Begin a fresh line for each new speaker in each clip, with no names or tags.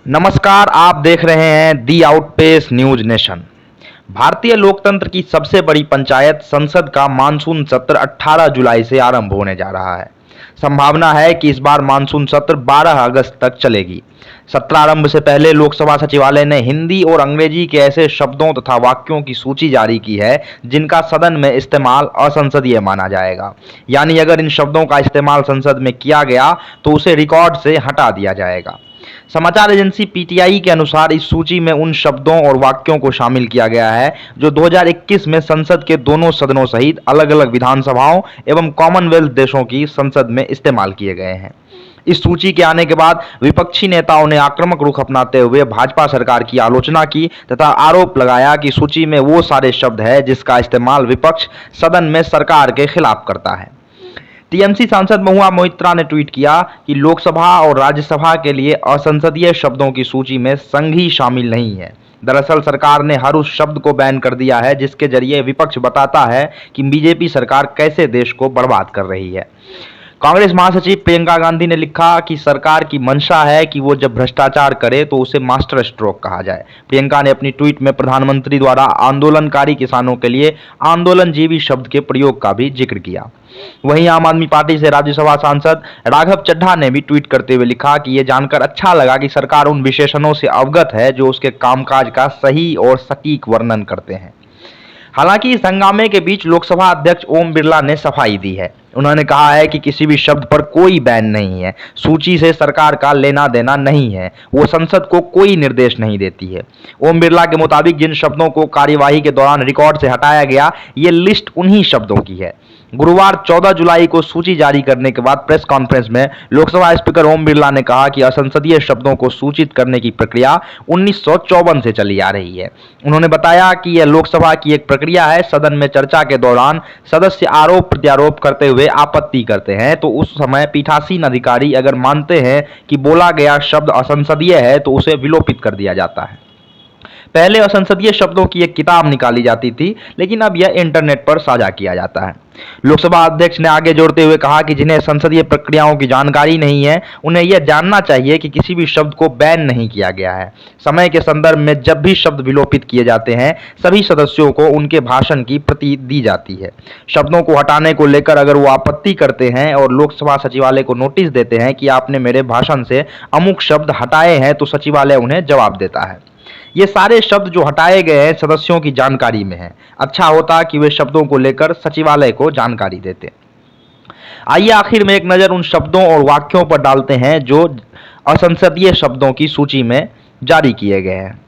नमस्कार, आप देख रहे हैं दी आउटपेस न्यूज नेशन। भारतीय लोकतंत्र की सबसे बड़ी पंचायत संसद का मानसून सत्र 18 जुलाई से आरंभ होने जा रहा है। संभावना है कि इस बार मानसून सत्र 12 अगस्त तक चलेगी। सत्रारंभ से पहले लोकसभा सचिवालय ने हिंदी और अंग्रेजी के ऐसे शब्दों तथा वाक्यों की सूची जारी की है जिनका सदन में इस्तेमाल असंसदीय माना जाएगा। यानी अगर इन शब्दों का इस्तेमाल संसद में किया गया तो उसे रिकॉर्ड से हटा दिया जाएगा। समाचार एजेंसी पीटीआई के अनुसार इस सूची में उन शब्दों और वाक्यों को शामिल किया गया है जो 2021 में संसद के दोनों सदनों सहित अलग अलग विधानसभाओं एवं कॉमनवेल्थ देशों की संसद में इस्तेमाल किए गए हैं। इस सूची के आने के बाद विपक्षी नेताओं ने आक्रामक रुख अपनाते हुए भाजपा सरकार की आलोचना की तथा आरोप लगाया कि सूची में वो सारे शब्द हैं जिसका इस्तेमाल विपक्ष सदन में सरकार के खिलाफ करता है। टीएमसी सांसद महुआ मोइत्रा ने ट्वीट किया कि लोकसभा और राज्यसभा के लिए असंसदीय शब्दों की सूची में संघ ही शामिल नहीं है। दरअसल सरकार ने हर उस शब्द को बैन कर दिया है जिसके जरिए विपक्ष बताता है कि बीजेपी सरकार कैसे देश को बर्बाद कर रही है। कांग्रेस महासचिव प्रियंका गांधी ने लिखा कि सरकार की मंशा है कि वो जब भ्रष्टाचार करे तो उसे मास्टर स्ट्रोक कहा जाए। प्रियंका ने अपनी ट्वीट में प्रधानमंत्री द्वारा आंदोलनकारी किसानों के लिए आंदोलनजीवी शब्द के प्रयोग का भी जिक्र किया। वहीं आम आदमी पार्टी से राज्यसभा सांसद राघव चड्ढा ने भी ट्वीट करते हुए लिखा कि ये जानकर अच्छा लगा कि सरकार उन विशेषणों से अवगत है जो उसके कामकाज का सही और सटीक वर्णन करते हैं। हालांकि इस हंगामे के बीच लोकसभा अध्यक्ष ओम बिरला ने सफाई दी है। उन्होंने कहा है कि किसी भी शब्द पर कोई बैन नहीं है, सूची से सरकार का लेना देना नहीं है, वो संसद को कोई निर्देश नहीं देती है। ओम बिरला के मुताबिक जिन शब्दों को कार्यवाही के दौरान रिकॉर्ड से हटाया गया, ये लिस्ट उन्हीं शब्दों की है। गुरुवार 14 जुलाई को सूची जारी करने के बाद प्रेस कॉन्फ्रेंस में लोकसभा स्पीकर ओम बिरला ने कहा कि असंसदीय शब्दों को सूचित करने की प्रक्रिया 1954 से चली आ रही है। उन्होंने बताया कि यह लोकसभा की एक प्रक्रिया है। सदन में चर्चा के दौरान सदस्य आरोप प्रत्यारोप करते हुए आपत्ति करते हैं तो उस समय पीठासीन अधिकारी अगर मानते हैं कि बोला गया शब्द असंसदीय है तो उसे विलोपित कर दिया जाता है। पहले असंसदीय शब्दों की एक किताब निकाली जाती थी, लेकिन अब यह इंटरनेट पर साझा किया जाता है। लोकसभा अध्यक्ष ने आगे जोड़ते हुए कहा कि जिन्हें संसदीय प्रक्रियाओं की जानकारी नहीं है, उन्हें यह जानना चाहिए कि किसी भी शब्द को बैन नहीं किया गया है। समय के संदर्भ में जब भी शब्द विलोपित किए जाते हैं, सभी सदस्यों को उनके भाषण की प्रति दी जाती है। शब्दों को हटाने को लेकर अगर वो आपत्ति करते हैं और लोकसभा सचिवालय को नोटिस देते हैं कि आपने मेरे भाषण से अमुक शब्द हटाए हैं, तो सचिवालय उन्हें जवाब देता है। ये सारे शब्द जो हटाए गए हैं सदस्यों की जानकारी में हैं। अच्छा होता कि वे शब्दों को लेकर सचिवालय को जानकारी देते। आइए आखिर में एक नज़र उन शब्दों और वाक्यों पर डालते हैं जो असंसदीय शब्दों की सूची में जारी किए गए हैं।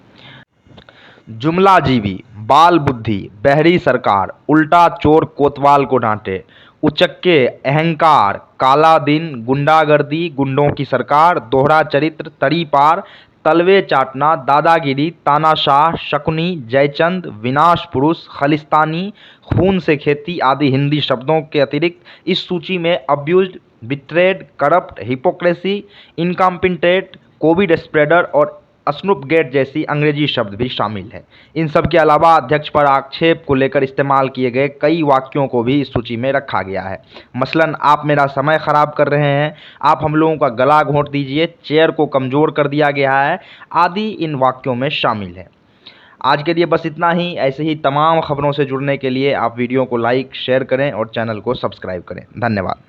जुमलाजीवी, बाल बुद्धि, बहरी सरकार, उल्टा चोर कोतवाल को डांटे, उचक्के, अहंकार, काला दिन, गुंडागर्दी, गुंडों की सरकार, दोहरा चरित्र, तरी पार, तलवे चाटना, दादागिरी, तानाशाह, शकुनी, जयचंद, विनाश पुरुष, खालिस्तानी, खून से खेती आदि हिंदी शब्दों के अतिरिक्त इस सूची में abused, betrayed, corrupt, hypocrisy, incompetent, Covid spreader और स्नूपगेट जैसी अंग्रेजी शब्द भी शामिल है। इन सब के अलावा अध्यक्ष पर आक्षेप को लेकर इस्तेमाल किए गए कई वाक्यों को भी इस सूची में रखा गया है। मसलन, आप मेरा समय खराब कर रहे हैं, आप हम लोगों का गला घोंट दीजिए, चेयर को कमज़ोर कर दिया गया है आदि इन वाक्यों में शामिल है। आज के लिए बस इतना ही। ऐसे ही तमाम खबरों से जुड़ने के लिए आप वीडियो को लाइक शेयर करें और चैनल को सब्सक्राइब करें। धन्यवाद।